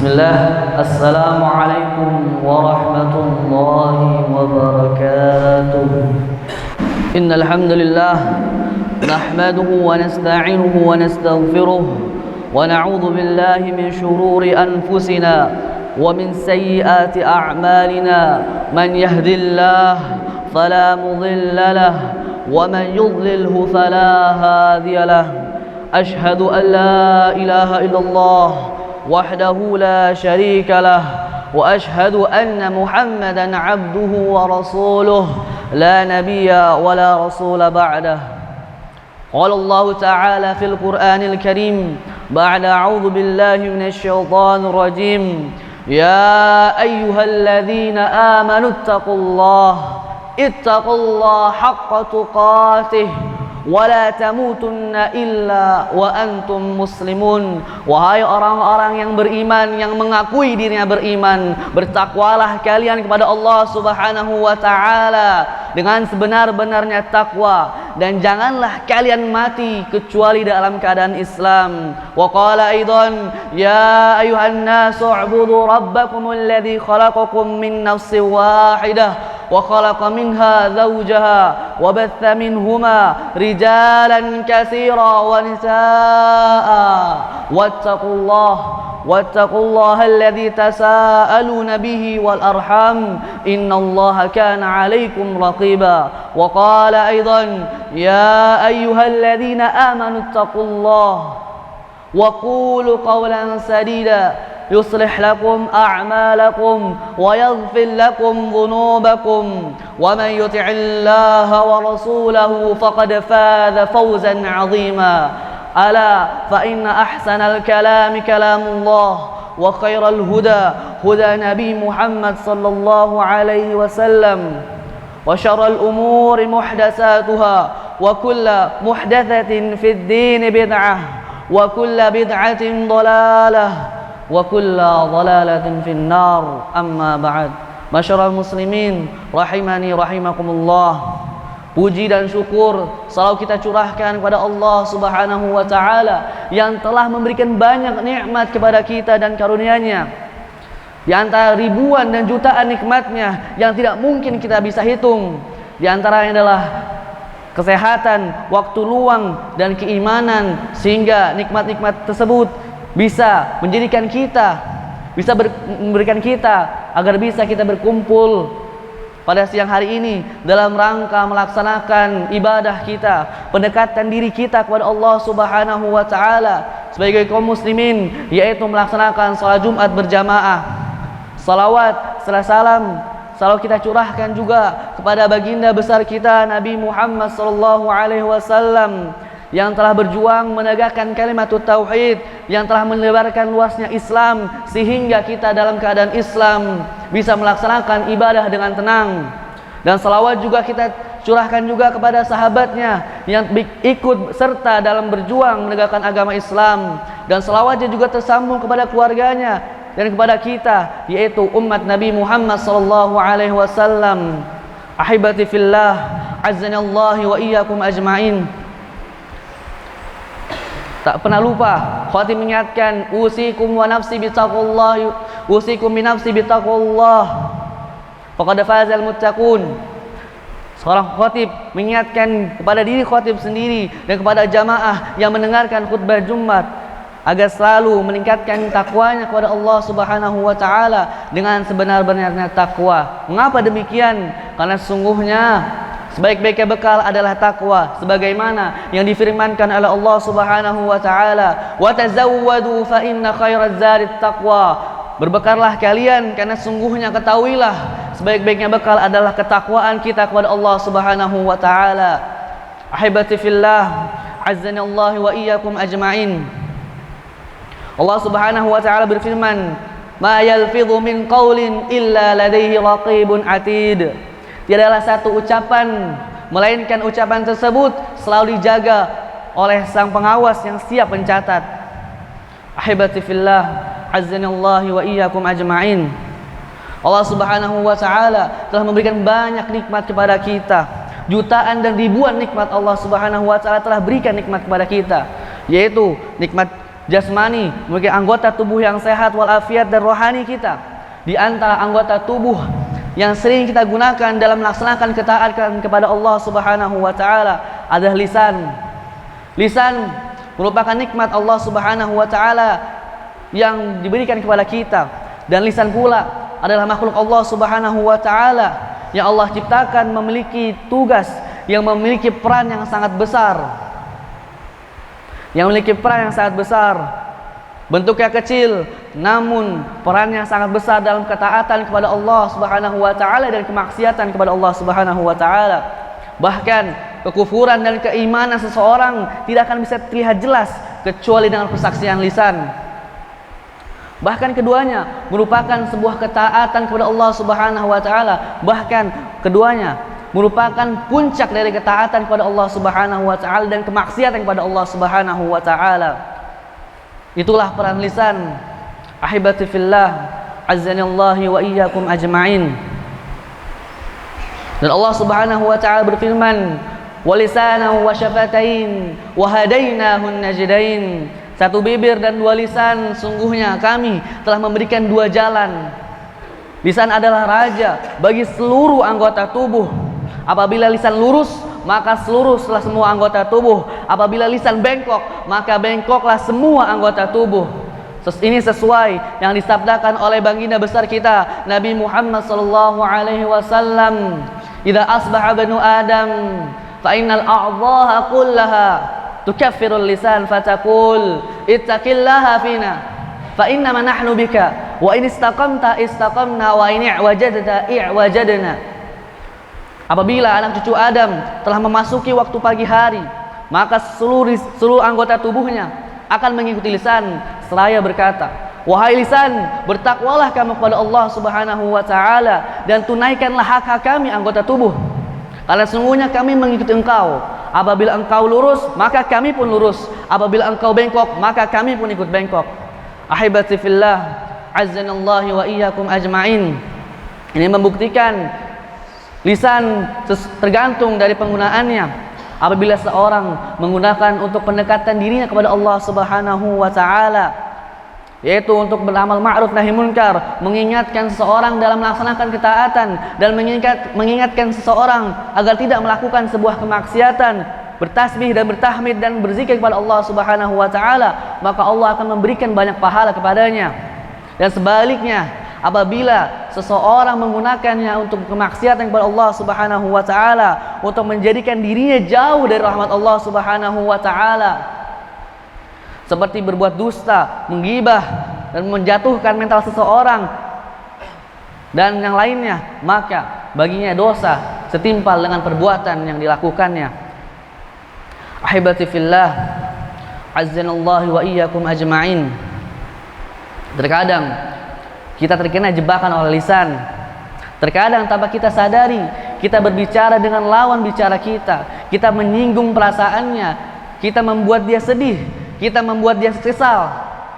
Bismillah. Assalamualaikum warahmatullahi wabarakatuh. Innal hamdalillah nahmaduhu wa nasta'inuhu wa nastaghfiruh wa na'udzu billahi min shururi anfusina wa min sayyiati a'malina. Man yahdihillahu fala mudilla lahu wa man yudlilhu fala hadiya lahu. Ashhadu an la ilaha illallah وحده لا شريك له وأشهد أن محمدا عبده ورسوله لا نبي ولا رسول بعده. قال الله تعالى في القرآن الكريم بعد أعوذ بالله من الشيطان الرجيم يا أيها الذين آمنوا اتقوا الله حق تقاته wala tamutunna illa wa antum muslimun. Wahai orang-orang yang beriman, yang mengakui dirinya beriman, bertakwalah kalian kepada Allah Subhanahu wa taala dengan sebenar-benarnya takwa, dan janganlah kalian mati kecuali dalam keadaan Islam. Wa qala aidan ya ayuhan nasu ubudu rabbakumul ladzi khalaqakum min nafsin wahidah wa khalaqa minha zawjaha wa batha minhuma rijalan katsira wa nisaa wattaqullaha alladzi tasaaluna bihi wal arham innallaha kana 'alaikum raqiba. Wa qala aidan ya ayyuhalladzina amanu ittaqullaha wa qulu qawlan sadida يصلح لكم أعمالكم ويغفر لكم ذنوبكم ومن يطع الله ورسوله فقد فاز فوزا عظيما. ألا فإن أحسن الكلام كلام الله وخير الهدى هدى نبي محمد صلى الله عليه وسلم وشر الأمور محدثاتها وكل محدثة في الدين بدعة وكل بدعة ضلالة wa kulla dhalalatin finnar. Amma ba'd. Masyarul muslimin rahimani rahimakumullah. Puji dan syukur selalu kita curahkan kepada Allah Subhanahu wa taala yang telah memberikan banyak nikmat kepada kita dan karunia-Nya. Di antara ribuan dan jutaan nikmatnya yang tidak mungkin kita bisa hitung, di antaranya adalah kesehatan, waktu luang, dan keimanan, sehingga nikmat-nikmat tersebut bisa menjadikan kita, memberikan kita agar bisa kita berkumpul pada siang hari ini dalam rangka melaksanakan ibadah kita, pendekatan diri kita kepada Allah Subhanahu wa taala sebagai kaum muslimin, yaitu melaksanakan salat Jumat berjamaah. Salawat serta salam selalu kita curahkan juga kepada baginda besar kita Nabi Muhammad sallallahu alaihi wasallam yang telah berjuang menegakkan kalimat tauhid, yang telah menebarkan luasnya Islam sehingga kita dalam keadaan Islam bisa melaksanakan ibadah dengan tenang. Dan salawat juga kita curahkan juga kepada sahabatnya yang ikut serta dalam berjuang menegakkan agama Islam, dan salawatnya juga tersambung kepada keluarganya dan kepada kita, yaitu umat Nabi Muhammad sallallahu alaihi wasallam. Ahibati fillah, azzanallahu wa iyyakum ajma'in. Tak pernah lupa khatib mengingatkan usikum wa nafsi bitaqullah, usikum bi nafsi bitaqullah faqad fazal muttaqun. Seorang khatib mengingatkan kepada diri khatib sendiri dan kepada jamaah yang mendengarkan khutbah Jumat agar selalu meningkatkan takwanya kepada Allah Subhanahu wa taala dengan sebenar-benarnya takwa. Mengapa demikian? Karena sesungguhnya sebaik-baiknya bekal adalah takwa, sebagaimana yang difirmankan oleh Allah Subhanahu wa taala, "Wa tazawwadu fa inna khairaz zadi taqwa." Berbekallah kalian karena sungguhnya ketahuilah sebaik-baiknya bekal adalah ketakwaan kita kepada Allah Subhanahu wa taala. Ahibati fillah, azzanallahu wa iyyakum ajma'in. Allah Subhanahu wa taala berfirman, "Ma yalfidhu min qaulin illa ladaihi raqibun atid." Tiadalah satu ucapan melainkan ucapan tersebut selalu dijaga oleh sang pengawas yang siap mencatat. Ahibati fillah, azzanallahu wa iyyakum ajma'in. Allah Subhanahu wa taala telah memberikan banyak nikmat kepada kita. Jutaan dan ribuan nikmat Allah Subhanahu wa taala telah berikan nikmat kepada kita, yaitu nikmat jasmani, memiliki anggota tubuh yang sehat walafiat dan rohani kita. Di antara anggota tubuh yang sering kita gunakan dalam melaksanakan ketaatan kepada Allah Subhanahu wa taala adalah lisan. Lisan merupakan nikmat Allah Subhanahu wa taala yang diberikan kepada kita, dan lisan pula adalah makhluk Allah Subhanahu wa taala yang Allah ciptakan memiliki tugas, yang memiliki peran yang sangat besar. Yang memiliki peran yang sangat besar. Bentuknya kecil, namun perannya sangat besar dalam ketaatan kepada Allah Subhanahu wa taala dan kemaksiatan kepada Allah Subhanahu wa taala. Bahkan kekufuran dan keimanan seseorang tidak akan bisa terlihat jelas kecuali dengan persaksian lisan. Bahkan keduanya merupakan sebuah ketaatan kepada Allah Subhanahu wa taala. Bahkan keduanya merupakan puncak dari ketaatan kepada Allah Subhanahu wa taala dan kemaksiatan kepada Allah Subhanahu wa taala. Itulah peran lisan. Ahibati fillah, azzanallahu wa iyyakum ajma'in. Dan Allah Subhanahu wa taala berfirman, "Wa lisanan wa syafatain wa hadainahun najdain." Satu bibir dan dua lisan, sungguhnya kami telah memberikan dua jalan. Lisan adalah raja bagi seluruh anggota tubuh. Apabila lisan lurus, maka luruslah semua anggota tubuh. Apabila lisan bengkok, maka bengkoklah semua anggota tubuh. Ini sesuai yang disabdakan oleh baginda besar kita Nabi Muhammad sallallahu alaihi wasallam, "Idza asbaha banu Adam fa innal a'dha'a kullaha tukaffirul lisan fataqul ittaqillaha fina fa innama nahnu bika wa in istaqamta istaqamna wa in i'wajadta i'wajadna." Apabila anak cucu Adam telah memasuki waktu pagi hari, maka seluruh anggota tubuhnya akan mengikuti lisan seraya berkata, "Wahai lisan, bertakwalah kamu kepada Allah Subhanahu wa taala dan tunaikanlah hak-hak kami anggota tubuh. Karena sungguhnya kami mengikuti engkau. Apabila engkau lurus, maka kami pun lurus. Apabila engkau bengkok, maka kami pun ikut bengkok." Ahibati fillah, azzanallahu wa iyyakum ajma'in. Ini membuktikan lisan tergantung dari penggunaannya. Apabila seorang menggunakan untuk pendekatan dirinya kepada Allah Subhanahu wa taala, yaitu untuk beramal ma'ruf nahi munkar, mengingatkan seseorang dalam melaksanakan ketaatan dan mengingatkan seseorang agar tidak melakukan sebuah kemaksiatan, bertasbih dan bertahmid dan berzikir kepada Allah Subhanahu wa taala, maka Allah akan memberikan banyak pahala kepadanya. Dan sebaliknya, apabila seseorang menggunakannya untuk kemaksiatan kepada Allah Subhanahu wa taala, untuk menjadikan dirinya jauh dari rahmat Allah Subhanahu wa taala, seperti berbuat dusta, menggibah dan menjatuhkan mental seseorang dan yang lainnya, maka baginya dosa setimpal dengan perbuatan yang dilakukannya. Ahibati fillah, azzanallahu wa iyyakum ajma'in. Terkadang kita terkena jebakan oleh lisan. Terkadang tanpa kita sadari, kita berbicara dengan lawan bicara kita. Kita menyinggung perasaannya, kita membuat dia sedih, kita membuat dia kesal.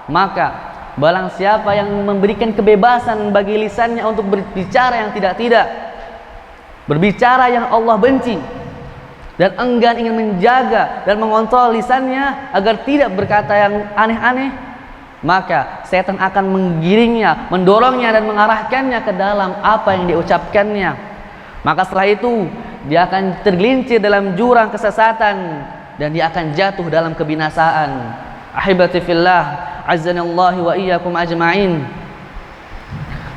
Maka barang siapa yang memberikan kebebasan bagi lisannya untuk berbicara yang tidak-tidak, berbicara yang Allah benci, dan enggan ingin menjaga dan mengontrol lisannya agar tidak berkata yang aneh-aneh, maka setan akan menggiringnya, mendorongnya dan mengarahkannya ke dalam apa yang diucapkannya. Maka setelah itu dia akan tergelincir dalam jurang kesesatan dan dia akan jatuh dalam kebinasaan. Ahibati fillah, azzanallahu wa iyyakum ajma'in.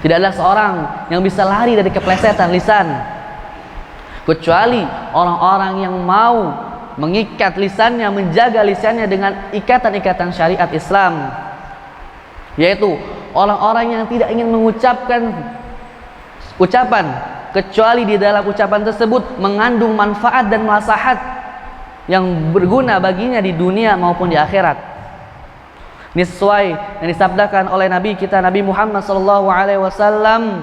Tidak ada seorang yang bisa lari dari keplesetan lisan kecuali orang-orang yang mau mengikat lisannya, menjaga lisannya dengan ikatan-ikatan syariat Islam, yaitu orang-orang yang tidak ingin mengucapkan ucapan kecuali di dalam ucapan tersebut mengandung manfaat dan maslahat yang berguna baginya di dunia maupun di akhirat. Ini sesuai yang disabdakan oleh Nabi kita Nabi Muhammad sallallahu alaihi wasallam,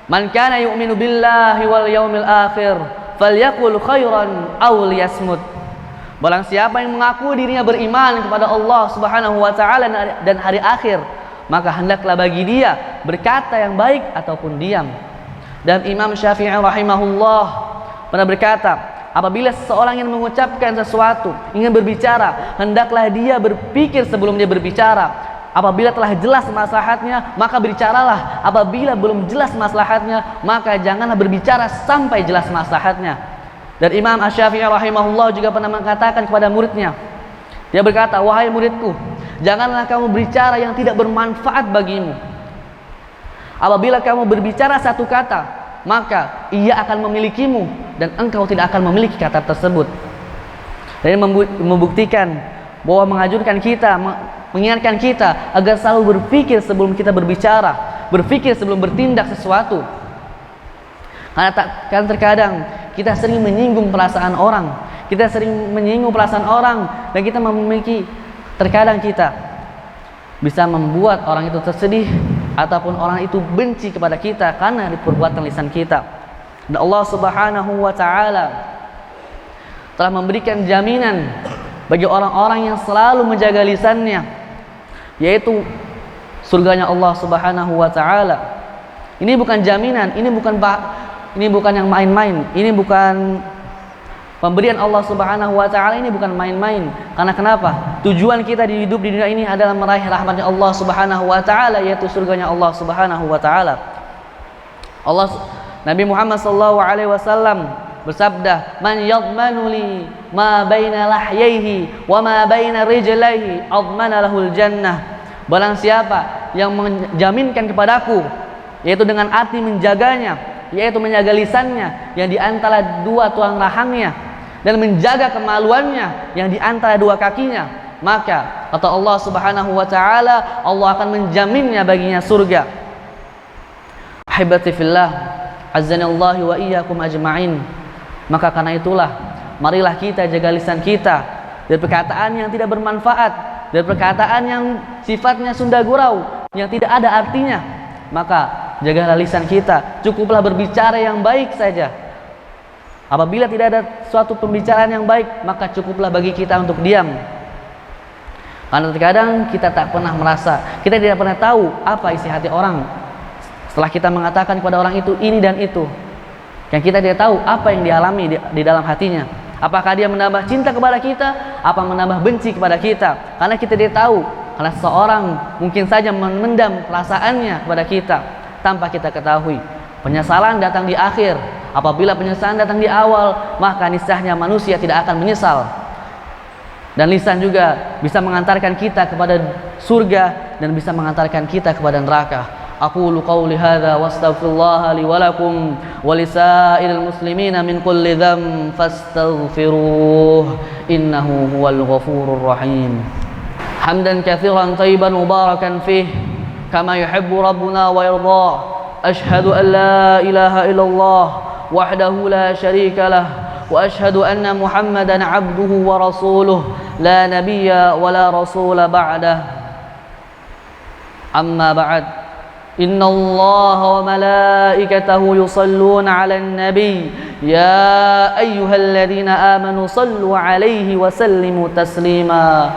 "Man kana yu'minu billahi wal yaumil akhir falyaqul khairan aw liyasmut." Barang siapa yang mengaku dirinya beriman kepada Allah Subhanahu wa taala dan hari akhir, maka hendaklah bagi dia berkata yang baik ataupun diam. Dan Imam Syafi'i rahimahullah pernah berkata, apabila seseorang ingin mengucapkan sesuatu, ingin berbicara, hendaklah dia berpikir sebelum dia berbicara. Apabila telah jelas maslahatnya, maka bericaralah. Apabila belum jelas maslahatnya, maka janganlah berbicara sampai jelas maslahatnya. Dan Imam Asy-Syafi'i rahimahullah juga pernah mengatakan kepada muridnya, dia berkata, wahai muridku, janganlah kamu berbicara yang tidak bermanfaat bagimu. Apabila kamu berbicara satu kata, maka ia akan memilikimu dan engkau tidak akan memiliki kata tersebut. Dan ini membuktikan bahwa mengingatkan kita agar selalu berpikir sebelum kita berbicara, berpikir sebelum bertindak sesuatu. Karena terkadang kita sering menyinggung perasaan orang, dan kita terkadang kita bisa membuat orang itu tersedih ataupun orang itu benci kepada kita karena perbuatan lisan kita. Dan Allah Subhanahu wa taala telah memberikan jaminan bagi orang-orang yang selalu menjaga lisannya, yaitu surganya Allah Subhanahu wa taala. Ini bukan jaminan, ini bukan yang main-main, ini bukan pemberian Allah Subhanahu wa taala, ini bukan main-main. Karena kenapa? Tujuan kita hidup di dunia ini adalah meraih rahmatnya Allah Subhanahu wa taala, yaitu surganya Allah Subhanahu wa taala. Nabi Muhammad sallallahu alaihi wasallam bersabda, "Man yadmanu li ma baina lahyaihi wa ma baina rijlaihi admana lahul jannah." Barang siapa yang menjaminkan kepadaku, yaitu dengan arti menjaganya, yaitu menjaga lisannya yang di antara dua tulang rahangnya, dan menjaga kemaluannya yang di antara dua kakinya, maka kata Allah Subhanahu wa taala, Allah akan menjaminnya baginya surga. Ahibati fillah, azanillahu wa iyyakum ajma'in. Maka karena itulah, marilah kita jaga lisan kita dari perkataan yang tidak bermanfaat, dari perkataan yang sifatnya sunda gurau, yang tidak ada artinya. Maka jagalah lisan kita, cukuplah berbicara yang baik saja. Apabila tidak ada suatu pembicaraan yang baik, maka cukuplah bagi kita untuk diam. Karena terkadang kita tak pernah merasa, kita tidak pernah tahu apa isi hati orang setelah kita mengatakan kepada orang itu ini dan itu. Yang kita tidak tahu apa yang dialami di dalam hatinya. Apakah dia menambah cinta kepada kita, apa menambah benci kepada kita. Karena kita tidak tahu, karena seseorang mungkin saja memendam perasaannya kepada kita tanpa kita ketahui. Penyesalan datang di akhir. Apabila penyesalan datang di awal, maka niscaya manusia tidak akan menyesal. Dan lisan juga bisa mengantarkan kita kepada surga dan bisa mengantarkan kita kepada neraka. Aqulu qawli hadza wastaghfirullaha li wa lakum wa lisairil muslimina min kulli dzam fastaghfiruh innahu huwal ghafurur rahim. Hamdan katsiran thayyiban mubarakan fih kama yuhibbu rabbuna wa yarda. Ashhadu an la ilaha illallah wahdahu la syarika lah wa ashhadu anna Muhammadan abduhu wa rasuluh la nabiyya wa la rasula ba'dah. Amma ba'd. إن الله وملائكته يصلون على النبي يا أيها الذين آمنوا صلوا عليه وسلموا تسليما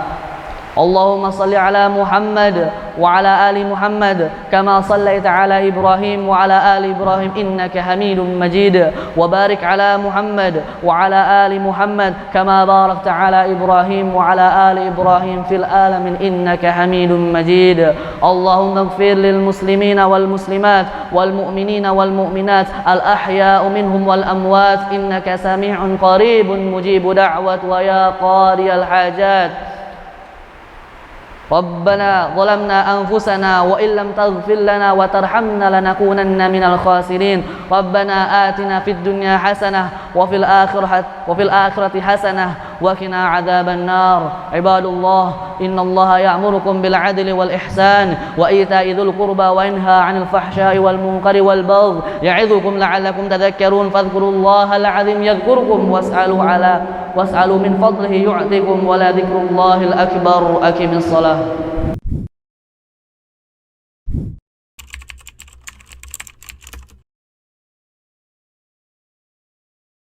اللهم صل على محمد وعلى آل محمد كما صليت على إبراهيم وعلى آل إبراهيم إنك حميد مجيد وبارك على محمد وعلى آل محمد كما باركت على إبراهيم وعلى آل إبراهيم في العالمين إنك حميد مجيد اللهم اغفر للمسلمين والمسلمات والمؤمنين والمؤمنات الأحياء منهم والأموات إنك سميع قريب مجيب دعوة ويا قاضي الحاجات ربنا ظلمنا أنفسنا وإن لم تغفر لنا وترحمنا لنكونن من الخاسرين ربنا آتنا في الدنيا حسنة وفي الآخرة حسنة وقنا عذاب النار عباد الله إن الله يأمركم بالعدل والإحسان وإيتاء ذي القربى وينهى عن الفحشاء والمنكر والبغي يعظكم لعلكم تذكرون فاذكروا الله العظيم يذكركم واسألوا من فضله يعطكم ولذكر الله الأكبر أقم الصلاة